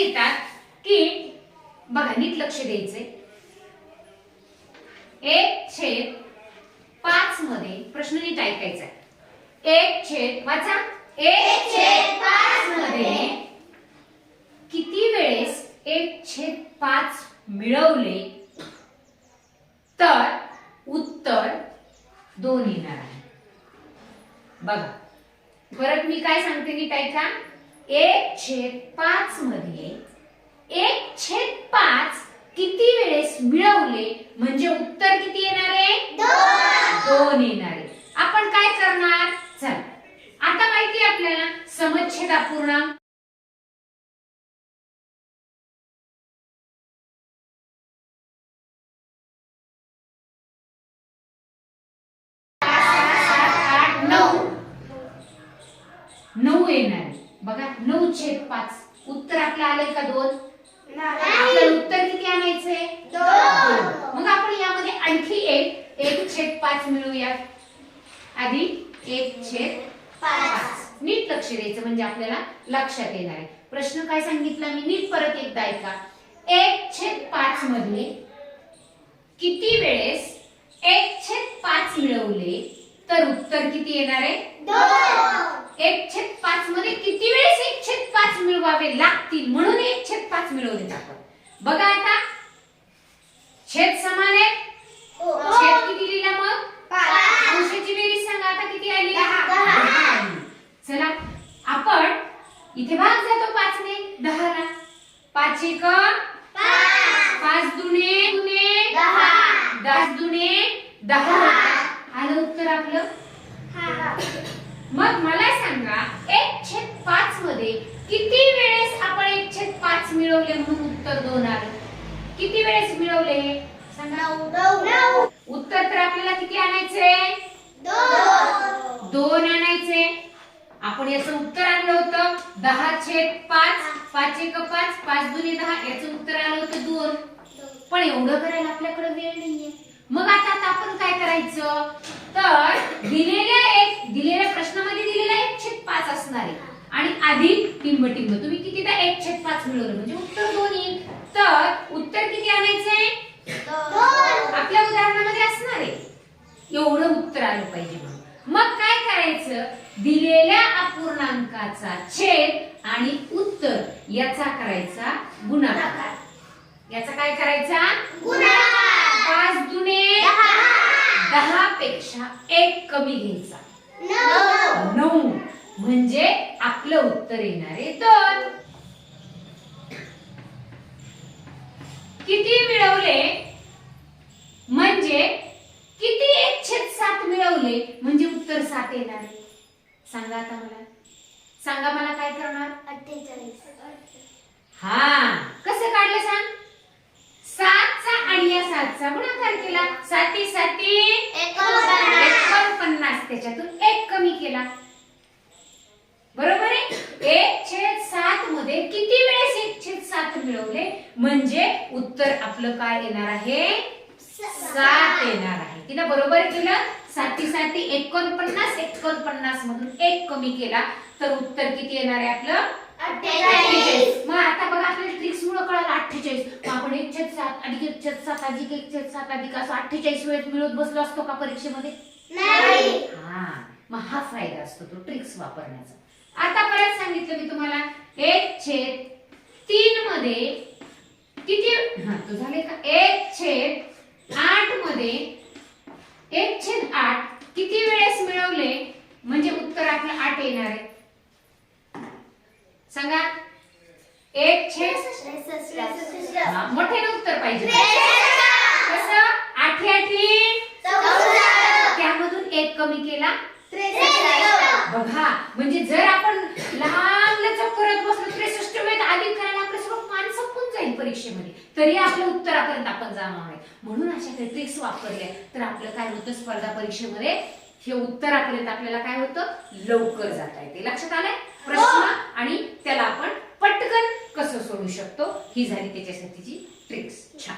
येतात की बघा नीट लक्ष द्यायचंय. 1/5 मध्ये प्रश्न नीट ऐकायचा. 1/5 मध्ये किती वेळेस 1/5 मिळवले तर उत्तर 2 येणार आहे. बघा परत मी काय सांगते नीट ऐका. 1/5 मध्ये 1/5 किती वेळेस मिळवले म्हणजे उत्तर किती येणार आहे? 2 येणार आहे. आपण काय करणार? चल आता माहिती आपल्याला समच्छेद अपूर्णांक. नऊ येणार बघा. 9/5 उत्तर आपलं आलंय का 2? आपलं उत्तर किती आणायचंय? 2. मग आपण यामध्ये आणखी 1/5 मिळवूया. आधी 1/5 नीट लक्ष द्यायचं म्हणजे आपल्याला लक्षात येणार आहे. प्रश्न काय सांगितला मी नीट परत एकदा ऐका. 1/5 मध्ये किती वेळेस 1/5 मिळवले तर उत्तर किती येणार आहे? 2. 1/5 मध्ये किती वेळेस 1/5 मिळवावे लागतील म्हणून 1/5 मिळवले जातात. बघा आता छेद समान आहेत. छेद किती लिहिला मग? 5. अंशाची बेरीज सांगा आता किती आली? 10. चला आपण इथे भाग जातो 5 ने 10 ला. 5 1 5 दुने 10 10 दुने 10 आलं उत्तर आपलं. मग मला सांगा 1/5 मध्ये किती वेळेस आपण 1/5 मिळवले म्हणून उत्तर 2 आलं? किती वेळेस मिळवले सांगा? 9. उत्तर तर आपल्याला किती आणायचंय? 2 आणायचे. आपण याचं उत्तर आणलं होतं 10/5. 5 1 5 5 दुने 10 याचं उत्तर आलं होतं 2. पण एवढं करायला आपल्याकडे वेळ नाहीये. मग आता आपण काय करायचं तर दिलेल्या प्रश्नामध्ये दिलेला 1/5 असणार आहे आणि आधी टिंब तुम्ही कितीदा 1/5 मिळवलं म्हणजे उत्तर 2 येईल. तर उत्तर किती आणायचंय? 2 आपल्या उदाहरणामध्ये असणार आहे. एवढं उत्तर आलं पाहिजे. मग काय करायचं? दिलेल्या अपूर्णांकाचा छेद आणि उत्तर याचा करायचा गुणाकार. याचा काय करायचा? गुणाकार. 5 दुने 10 पेक्षा 1 कमी घ्यायचा 9 म्हणजे आपलं उत्तर येणार आहे 2. किती मिळवले म्हणजे किती 1/7 मिळवले म्हणजे उत्तर 7 येणार आहे. सांगा आता मला. सांगा मला काय करणार? 48. हा कसं काढलं सांग? 7चा आणि या 7चा गुणाकार केला. 7 7 49 त्याच्यातून 1 कमी केला. बरोबर आहे. 1/7 मध्ये किती वेळेस 1/7 मिळवले म्हणजे उत्तर आपलं काय येणार आहे? 7 येणार आहे. तिला बरोबर केलं. 7 7 49 49 मधून 1 कमी केला तर उत्तर किती येणार आहे आपलं? 48. मग आता बघा आपल्याला ट्रिक्स मुळे कळालं 48. मग आपण 1/7 अधिक 1/7 अधिक 1/7 अधिक असं 48 वेळेस मिळवत बसलो असतो का परीक्षेमध्ये? नाही. हा मग हा फायदा असतो तो ट्रिक्स वापरण्याचा. आता परत सांगितलं मी तुम्हाला 1/3 मध्ये किती तो झाले का? 1/8 मध्ये 1/8 किती वेळेस मिळवले म्हणजे उत्तर आपलं 8 येणार आहे. सांगा. 1/63 मोठ्याने उत्तर पाहिजे. कसं? 8 8 त्यामधून 1 कमी केला 63. बघा म्हणजे जर आपण लहान लचक करत बसलो 63 वेळेस अधिक करायला आपलं सगळं मान संपून जाईल परीक्षेमध्ये तरी आपलं उत्तरापर्यंत आपण जाणार आहे. म्हणून अशा काही ट्रिक्स वापरल्या तर आपलं काय होतं स्पर्धा परीक्षेमध्ये हे उत्तरापर्यंत आपल्याला काय होतं लवकर जाता येते. लक्षात आलंय? प्रश्न आणि त्याला आपण पटकन कसं सोडू शकतो ही झाली त्याच्यासाठीची ट्रिक्स. छान.